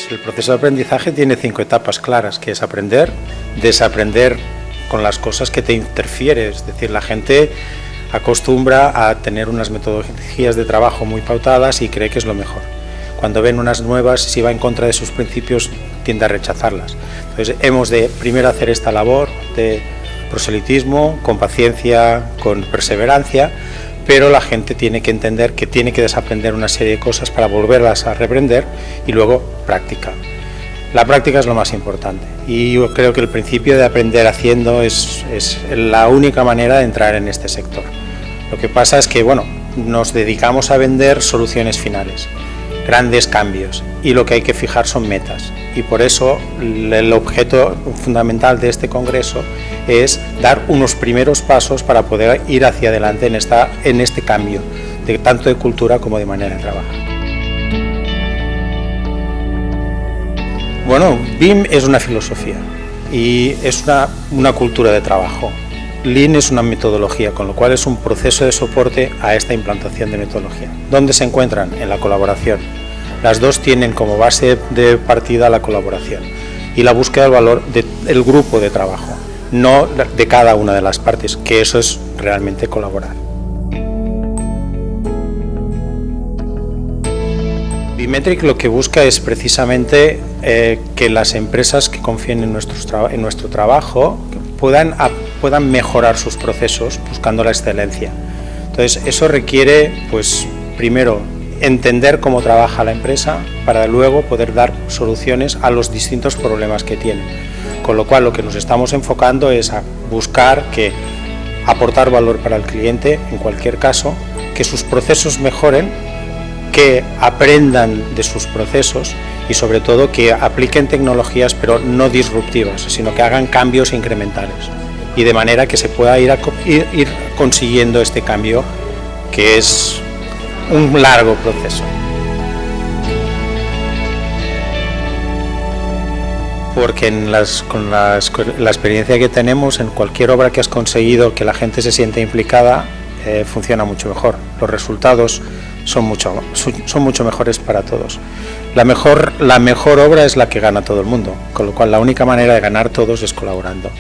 Pues el proceso de aprendizaje tiene 5 etapas claras, que es aprender, desaprender con las cosas que te interfieren, es decir, la gente acostumbra a tener unas metodologías de trabajo muy pautadas y cree que es lo mejor. Cuando ven unas nuevas, si va en contra de sus principios, tiende a rechazarlas. Entonces hemos de primero hacer esta labor de proselitismo, con paciencia, con perseverancia, pero la gente tiene que entender que tiene que desaprender una serie de cosas para volverlas a reprender y luego práctica. La práctica es lo más importante y yo creo que el principio de aprender haciendo es la única manera de entrar en este sector. Lo que pasa es que nos dedicamos a vender soluciones finales, grandes cambios, y lo que hay que fijar son metas. Y por eso el objeto fundamental de este congreso es dar unos primeros pasos para poder ir hacia adelante en este cambio, tanto de cultura como de manera de trabajar. Bueno, BIM es una filosofía y es una cultura de trabajo. Lean es una metodología, con lo cual es un proceso de soporte a esta implantación de metodología. ¿Dónde se encuentran? En la colaboración. Las dos tienen como base de partida la colaboración y la búsqueda del valor del grupo de trabajo, no de cada una de las partes, que eso es realmente colaborar. Bimetric lo que busca es precisamente que las empresas que confíen en nuestro trabajo puedan mejorar sus procesos buscando la excelencia. Entonces eso requiere, pues, primero, entender cómo trabaja la empresa para luego poder dar soluciones a los distintos problemas que tienen. Con lo cual lo que nos estamos enfocando es a buscar aportar valor para el cliente en cualquier caso, que sus procesos mejoren, que aprendan de sus procesos y sobre todo que apliquen tecnologías pero no disruptivas, sino que hagan cambios incrementales y de manera que se pueda ir consiguiendo este cambio, que es un largo proceso. Porque con la experiencia que tenemos, en cualquier obra que has conseguido que la gente se siente implicada, funciona mucho mejor. Los resultados son mucho mejores para todos. La mejor obra es la que gana todo el mundo, con lo cual la única manera de ganar todos es colaborando.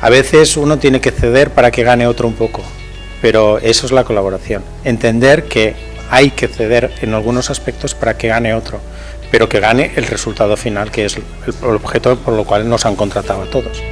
A veces uno tiene que ceder para que gane otro un poco, pero eso es la colaboración. Entender que hay que ceder en algunos aspectos para que gane otro, pero que gane el resultado final, que es el objeto por lo cual nos han contratado a todos.